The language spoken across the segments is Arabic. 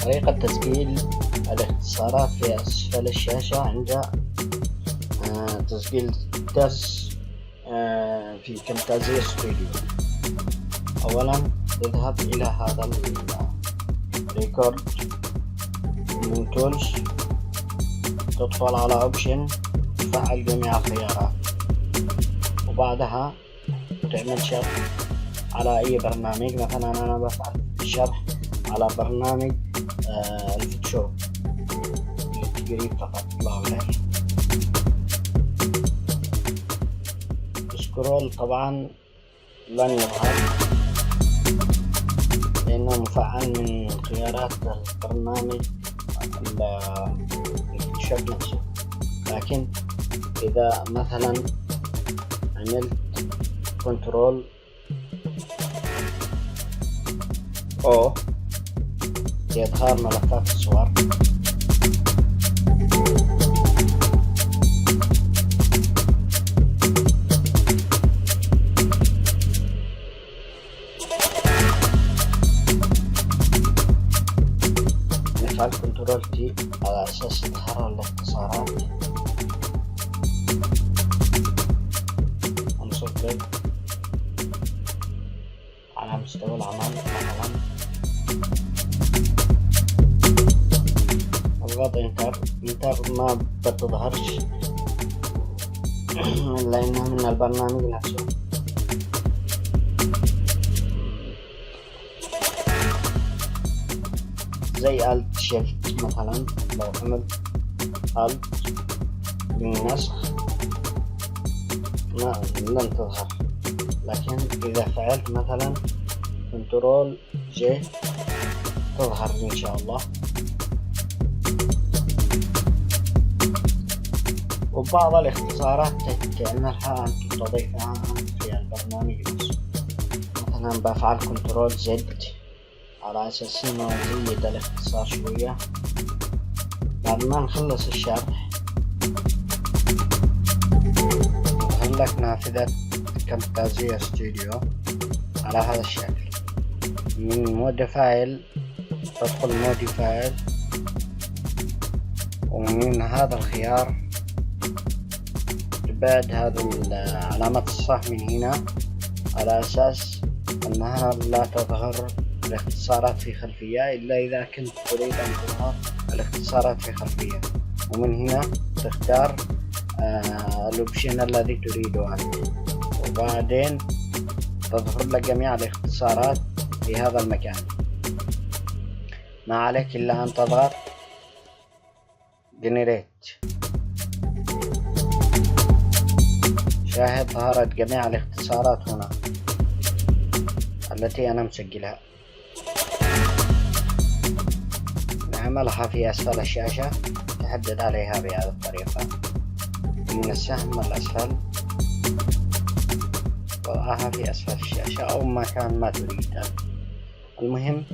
طريقة تسجيل الاختصارات في أسفل الشاشة عند تسجيل درس في كامتازيا ستوديو. أولا تذهب إلى هذا الريكورد من تولز، تدخل على اوبشن، تفعل جميع الخيارات، وبعدها تعمل شرح على أي برنامج. مثلا أنا بفعل الشرح على برنامج الفوتوشوب للتقريب فقط لا غير. سكرول طبعا لن يظهر لأنه مفعل من خيارات البرنامج الفوتوشوب نفسه، لكن إذا مثلا عملت كنترول او يظهر ملفات الصور. نفعل كنترول تي على اساس تظهر الاختصارات. نصب على مستوى العمل مثلا، اضغط انتر ما بتظهرش لانها من البرنامج نفسه. زي الت شيفت مثلا، لو عملت الت بالنسخ لن تظهر، لكن اذا فعلت مثلا كنترول جي تظهر ان شاء الله. وبعض الاختصارات تعملها أنت تضيفها في البرنامج نفسه. مثلا بفعل كنترول زد على أساس إنه يزيد الاختصار شوية. بعد ما نخلص الشرح نظهر لك نافذة كامتازيا ستوديو على هذا الشكل. من مود فايل تدخل مود فايل، ومن هذا الخيار تبعد هذا علامة الصح من هنا على أساس أنها لا تظهر الاختصارات في خلفية إلا إذا كنت تريد أن تظهر الاختصارات في خلفية. ومن هنا تختار الأوبشن الذي تريده أنت، وبعدين تظهر لك جميع الاختصارات في هذا المكان. ما عليك إلا أن تضغط Generate. شاهد ظهرت جميع الاختصارات هنا التي أنا مسجلها. نعملها في أسفل الشاشة، تحدد عليها بهذه الطريقة من السهم الأسفل، وضعها في أسفل الشاشة أو مكان ما تريد. المهم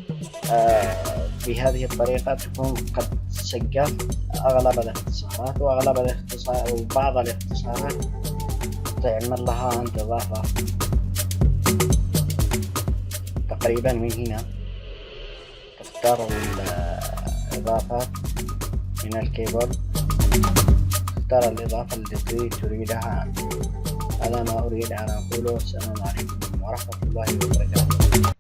بهذه الطريقة تكون قد سجلت أغلب الاختصارات، وبعض الاختصارات تعمل لها أنت إضافة. تقريبا من هنا تختار الإضافات من الكيبورد، تختار الإضافة التي تريدها أنت. هذا ما أريد أن أقوله. السلام عليكم ورحمة الله وبركاته.